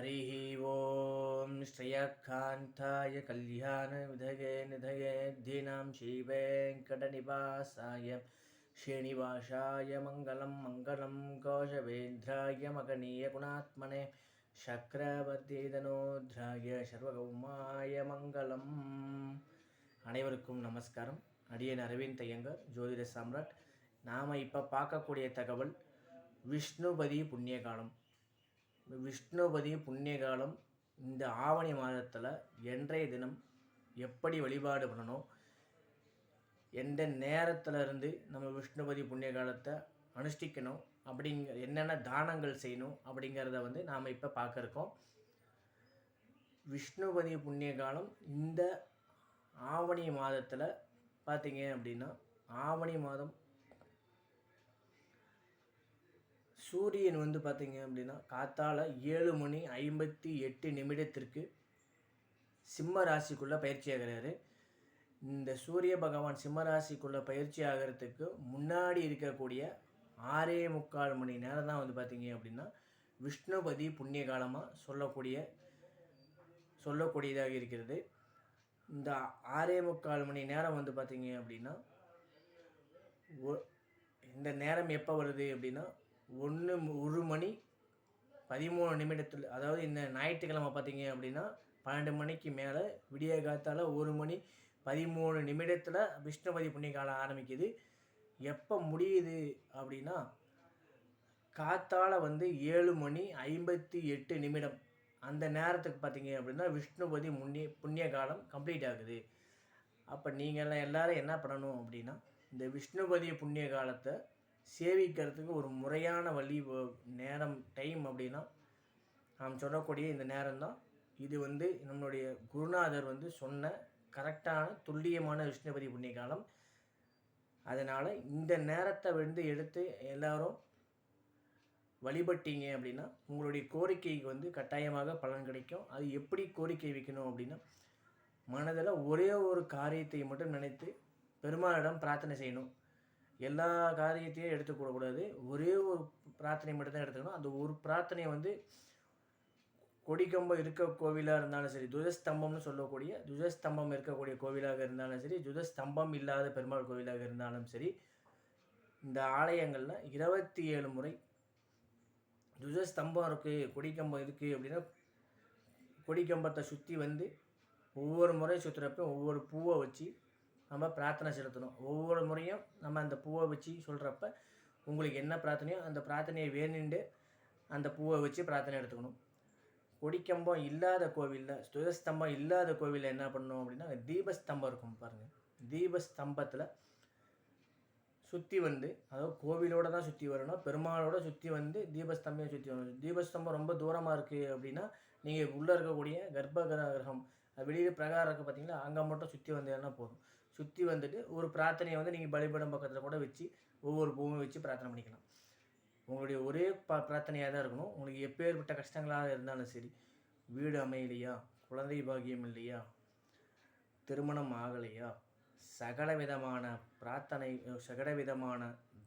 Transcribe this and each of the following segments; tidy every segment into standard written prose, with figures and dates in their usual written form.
हरिः ॐ श्रेयकान्ताय कल्याणविधये निधयेद्धीनां श्रीवेङ्कटनिवासाय श्रीनिवासाय मङ्गलं मङ्गलं கோஷவேந்திராய மகனீய குணாத்மனே சக்கரவர்த்திதனோத்ராய சர்வகௌமாய மங்களம். அனைவருக்கும் நமஸ்காரம். அடியேன் அரவிந்த் ஐயங்கார், ஜோதிட சாம்ராட். நாம் இப்போ பார்க்கக்கூடிய தகவல் விஷ்ணுபதி புண்ணியகாலம். விஷ்ணுபதி புண்ணியகாலம் இந்த ஆவணி மாதத்தில் என்றைய தினம் எப்படி வழிபாடு பண்ணணும், எந்த நேரத்தில் இருந்து நம்ம விஷ்ணுபதி புண்ணிய காலத்தை அனுஷ்டிக்கணும், என்னென்ன தானங்கள் செய்யணும் அப்படிங்கிறத நாம் இப்போ பார்க்க இருக்கோம். விஷ்ணுபதி புண்ணிய காலம் இந்த ஆவணி மாதத்தில் பார்த்தீங்க அப்படின்னா, ஆவணி மாதம் சூரியன் பார்த்தீங்க அப்படின்னா காத்தால 7:58 சிம்ம ராசிக்குள்ளே பயிற்சி ஆகிறாரு. இந்த சூரிய பகவான் சிம்ம ராசிக்குள்ளே பயிற்சி ஆகிறதுக்கு முன்னாடி இருக்கக்கூடிய 6:45 மணி நேரம் தான் பார்த்தீங்க அப்படின்னா விஷ்ணுபதி புண்ணிய காலமாக சொல்லக்கூடியதாக இருக்கிறது. இந்த 6:45 மணி நேரம் பார்த்தீங்க அப்படின்னா இந்த நேரம் எப்போ வருது அப்படின்னா 1:13, அதாவது இந்த ஞாயிற்றுக்கிழமை பார்த்தீங்க அப்படின்னா 12 மணிக்கு மேலே விடிய காத்தால் 1:13 விஷ்ணுபதி புண்ணிய காலம் ஆரம்பிக்குது. எப்போ முடியுது அப்படின்னா காத்தால் 7:58 அந்த நேரத்துக்கு பார்த்தீங்க அப்படின்னா விஷ்ணுபதி புண்ணிய காலம் கம்ப்ளீட் ஆகுது. அப்போ நீங்கள் எல்லோரும் என்ன பண்ணணும் அப்படின்னா, இந்த விஷ்ணுபதி புண்ணிய காலத்தை சேவிக்கிறதுக்கு ஒரு முறையான வழி நேரம் டைம் அப்படின்னா நாம் சொல்லக்கூடிய இந்த நேரம்தான். இது நம்மளுடைய குருநாதர் சொன்ன கரெக்டான துல்லியமான விஷ்ணுபதி புண்ணிய காலம். அதனால் இந்த நேரத்தை எடுத்து எல்லோரும் வழிபட்டீங்க அப்படின்னா உங்களுடைய கோரிக்கைக்கு கட்டாயமாக பலன் கிடைக்கும். அது எப்படி கோரிக்கை வைக்கணும் அப்படின்னா, மனதில் ஒரே ஒரு காரியத்தை மட்டும் நினைத்து பெருமாளிடம் பிரார்த்தனை செய்யணும். எல்லா காரியத்தையும் எடுத்துக்கூடக்கூடாது. ஒரே ஒரு பிரார்த்தனை மட்டும்தான் எடுத்துக்கணும். அந்த ஒரு பிரார்த்தனை கொடிக்கம்பம் இருக்க கோவிலாக இருந்தாலும் சரி, துஜஸ்தம்பம்னு சொல்லக்கூடிய துஜஸ்தம்பம் இருக்கக்கூடிய கோவிலாக இருந்தாலும் சரி, துஜஸ்தம்பம் இல்லாத பெருமாள் கோவிலாக இருந்தாலும் சரி, இந்த ஆலயங்களில் 27 முறை துஜஸ்தம்பம் இருக்குது, கொடிக்கம்பம் இருக்குது அப்படின்னா கொடிக்கம்பத்தை சுற்றி ஒவ்வொரு முறை சுற்றுறப்ப ஒவ்வொரு பூவை வச்சு நம்ம பிரார்த்தனை செலுத்தணும். ஒவ்வொரு முறையும் நம்ம அந்த பூவை வச்சு சொல்கிறப்ப உங்களுக்கு என்ன பிரார்த்தனையோ அந்த பிரார்த்தனையை வேணுண்டு அந்த பூவை வச்சு பிரார்த்தனை எடுத்துக்கணும். கொடிக்கம்பம் இல்லாத கோவிலில், துஜஸ்தம்பம் இல்லாத கோவிலில் என்ன பண்ணணும் அப்படின்னா, தீபஸ்தம்பம் இருக்கும் பாருங்கள். தீபஸ்தம்பத்தில் சுற்றி அதாவது கோவிலோடு தான் சுற்றி வரணும், பெருமாளோட சுற்றி தீபஸ்தம்பையும் சுற்றி வரணும். தீபஸ்தம்பம் ரொம்ப தூரமாக இருக்குது அப்படின்னா நீங்கள் உள்ளே இருக்கக்கூடிய கர்ப்பகிரகம் வெளியில் பிரகாரம் இருக்குது பார்த்தீங்களா, அங்கே மட்டும் சுற்றி வந்தேன்னா போதும். சுற்றி ஒரு பிரார்த்தனையை நீங்கள் பலிபடம் பக்கத்தில் கூட வச்சு ஒவ்வொரு பூமியும் வச்சு பிரார்த்தனை பண்ணிக்கலாம். உங்களுடைய ஒரே பிரார்த்தனையாக தான் இருக்கணும். உங்களுக்கு எப்பேற்பட்ட கஷ்டங்களாக இருந்தாலும் சரி, வீடு அமையலையா, குழந்தை பாக்கியம் இல்லையா, திருமணம் ஆகலையா, சகல விதமான பிரார்த்தனை, சகல விதமான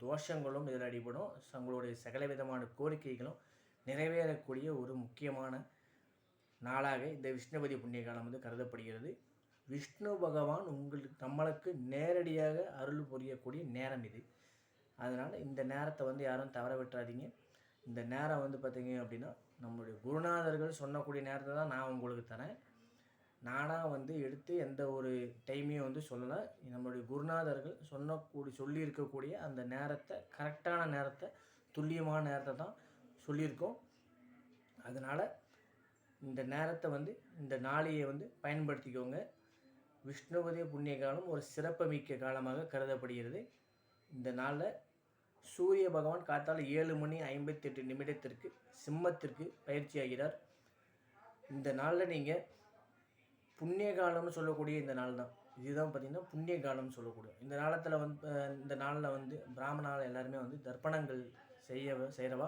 தோஷங்களும் இதில் அடிபடும். உங்களுடைய சகல விதமான கோரிக்கைகளும் நிறைவேறக்கூடிய ஒரு முக்கியமான நாளாக இந்த விஷ்ணுபதி புண்ணிய காலம் கருதப்படுகிறது. விஷ்ணு பகவான் நம்மளுக்கு நேரடியாக அருள் புரியக்கூடிய நேரம் இது. அதனால் இந்த நேரத்தை யாரும் தவற விட்டுறாதீங்க. இந்த நேரம் பார்த்தீங்க அப்படின்னா நம்மளுடைய குருநாதர்கள் சொன்னக்கூடிய நேரத்தை தான் நான் உங்களுக்கு தரேன். நானாக எடுத்து எந்த ஒரு டைமையும் சொல்லலை. நம்மளுடைய குருநாதர்கள் சொல்லி இருக்கக்கூடிய அந்த நேரத்தை, கரெக்டான நேரத்தை, துல்லியமான நேரத்தை தான் சொல்லியிருக்கோம். அதனால் இந்த நேரத்தை இந்த நாளையை பயன்படுத்திக்கோங்க. விஷ்ணுபதி புண்ணிய காலம் ஒரு சிறப்புமிக்க காலமாக கருதப்படுகிறது. இந்த நாளில் சூரிய பகவான் காத்தால் 7:58 சிம்மத்திற்கு பயிற்சி ஆகிறார். இந்த நாளில் நீங்கள் புண்ணிய காலம்னு சொல்லக்கூடிய இந்த நாள் தான். இதுதான் பார்த்திங்கன்னா புண்ணிய காலம்னு சொல்லக்கூடிய இந்த நாளத்தில் இந்த நாளில் பிராமணால் எல்லாருமே தர்ப்பணங்கள் செய்கிறவா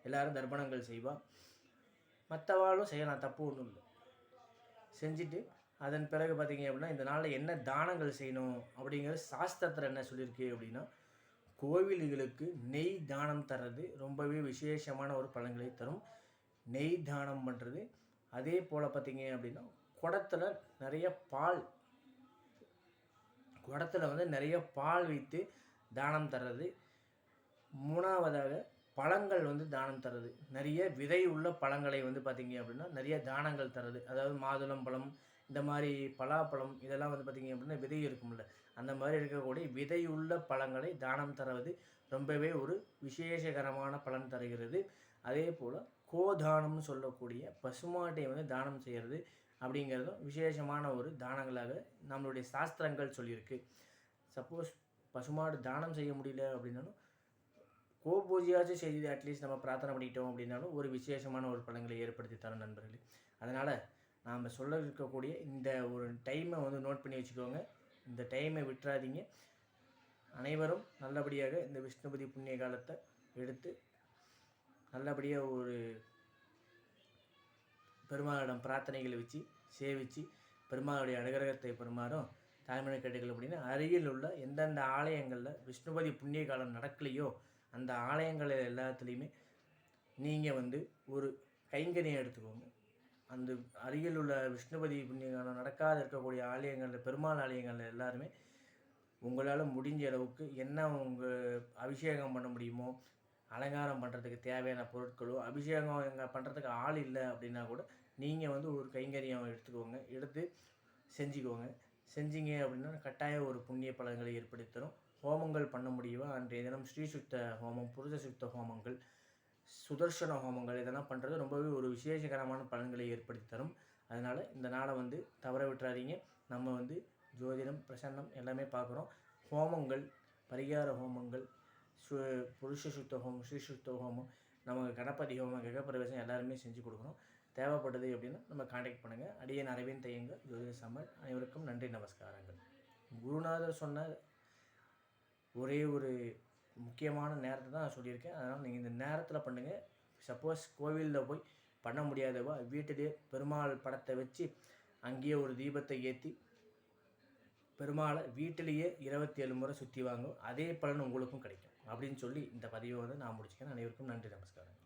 எல்லோரும் தர்ப்பணங்கள் செய்வா. மற்றவாளும் செய்யலாம், தப்பு ஒன்றும் இல்லை. செஞ்சுட்டு அதன் பிறகு பார்த்திங்க அப்படின்னா இந்த நாளில் என்ன தானங்கள் செய்யணும் அப்படிங்கிறது சாஸ்திரத்தில் என்ன சொல்லியிருக்கு அப்படின்னா, கோவில்களுக்கு நெய் தானம் தர்றது ரொம்பவே விசேஷமான ஒரு பலன்களை தரும். நெய் தானம் பண்ணுறது. அதே போல் பார்த்திங்க அப்படின்னா குடத்தில் நிறைய பால், குடத்தில் வந்து நிறைய பால் வைத்து தானம் தர்றது. மூணாவதாக பழங்கள் வந்து தானம் தர்றது. நிறைய விதை உள்ள பழங்களை வந்து பார்த்திங்க அப்படின்னா நிறைய தானங்கள் தர்றது. அதாவது மாதுளம் பழம், இந்த மாதிரி பலாப்பழம், இதெல்லாம் வந்து பார்த்திங்க அப்படின்னா விதை இருக்கும்ல, அந்த மாதிரி இருக்கக்கூடிய விதையுள்ள பழங்களை தானம் தருவது ரொம்பவே ஒரு விசேஷகரமான பலன் தருகிறது. அதே போல் கோதானம்னு சொல்லக்கூடிய பசுமாட்டை வந்து தானம் செய்கிறது அப்படிங்கிறதும் விசேஷமான ஒரு தானங்களாக நம்மளுடைய சாஸ்திரங்கள் சொல்லியிருக்கு. சப்போஸ் பசுமாடு தானம் செய்ய முடியல அப்படின்னாலும் கோ பூஜையாச்சும் செய்து அட்லீஸ்ட் நம்ம பிரார்த்தனை பண்ணிக்கிட்டோம் அப்படின்னாலும் ஒரு விசேஷமான ஒரு பலன்களை ஏற்படுத்தி தரும் நண்பர்களே. அதனால் நாம் சொல்ல இருக்கக்கூடிய இந்த ஒரு டைமை வந்து நோட் பண்ணி வச்சுக்கோங்க. இந்த டைமை விட்டுறாதீங்க. அனைவரும் நல்லபடியாக இந்த விஷ்ணுபதி புண்ணிய காலத்தை எடுத்து நல்லபடியாக ஒரு பெருமாளிடம் பிரார்த்தனைகளை வச்சு சேவித்து பெருமாளுடைய அனுகிரகத்தை பெருமாறும் தாய்மொழி கேட்டுக்கல அப்படின்னா அருகில் உள்ள எந்தெந்த ஆலயங்களில் விஷ்ணுபதி புண்ணிய காலம் நடக்கலையோ அந்த ஆலயங்கள் எல்லாத்துலேயுமே நீங்கள் வந்து ஒரு கைங்கரியம் எடுத்துக்கோங்க. அந்த அருகில் உள்ள விஷ்ணுபதி புண்ணிய காலம் நடக்காத இருக்கக்கூடிய ஆலயங்களில், பெருமாள் ஆலயங்களில் எல்லாருமே உங்களால் முடிஞ்ச அளவுக்கு என்ன உங்கள் அபிஷேகம் பண்ண முடியுமோ, அலங்காரம் பண்ணுறதுக்கு தேவையான பொருட்களோ, அபிஷேகம் எங்கே பண்ணுறதுக்கு ஆள் இல்லை அப்படின்னா கூட நீங்கள் வந்து ஒரு கைங்கரியம் எடுத்துக்கோங்க, எடுத்து செஞ்சுக்கோங்க. செஞ்சீங்க அப்படின்னா கட்டாயம் ஒரு புண்ணிய பலன்களை ஏற்படுத்தி தரும். ஹோமங்கள் பண்ண முடியுமா அன்றைய தினம் ஸ்ரீசுத்த ஹோமம், புருஷ சுத்த ஹோமங்கள், சுதர்சன ஹோமங்கள் இதெல்லாம் பண்ணுறது ரொம்பவே ஒரு விசேஷகரமான பலன்களை ஏற்படுத்தி தரும். அதனால் இந்த நாளை வந்து தவற விட்டுறாதீங்க. நம்ம வந்து ஜோதிடம், பிரசன்னம் எல்லாமே பார்க்குறோம். ஹோமங்கள், பரிகார ஹோமங்கள், புருஷ சுத்த ஹோமம், ஸ்ரீ சுத்த ஹோமம், நம்ம கணபதி ஹோமம், கிரகப்பிரவேசம் எல்லாருமே செஞ்சு கொடுக்குறோம். தேவைப்படுது அப்படின்னா நம்ம காண்டாக்ட் பண்ணுங்கள். அடியேன் அரவிந்த் ஐயங்கார், ஜோதிட சமல். அனைவருக்கும் நன்றி, நமஸ்காரங்கள். குருநாதர் சொன்ன ஒரே ஒரு முக்கியமான நேரத்தை தான் நான் சொல்லியிருக்கேன். அதனால் நீங்கள் இந்த நேரத்தில் பண்ணுங்கள். சப்போஸ் கோவிலில் போய் பண்ண முடியாதவா வீட்டிலே பெருமாள் படத்தை வச்சு அங்கேயே ஒரு தீபத்தை ஏற்றி பெருமாளை வீட்டிலேயே 27 முறை சுற்றி வாங்கும். அதே பலன் உங்களுக்கும் கிடைக்கும் அப்படின்னு சொல்லி இந்த பதிவை வந்து நான் முடிச்சுக்கிறேன். அனைவருக்கும் நன்றி, நமஸ்காரம்.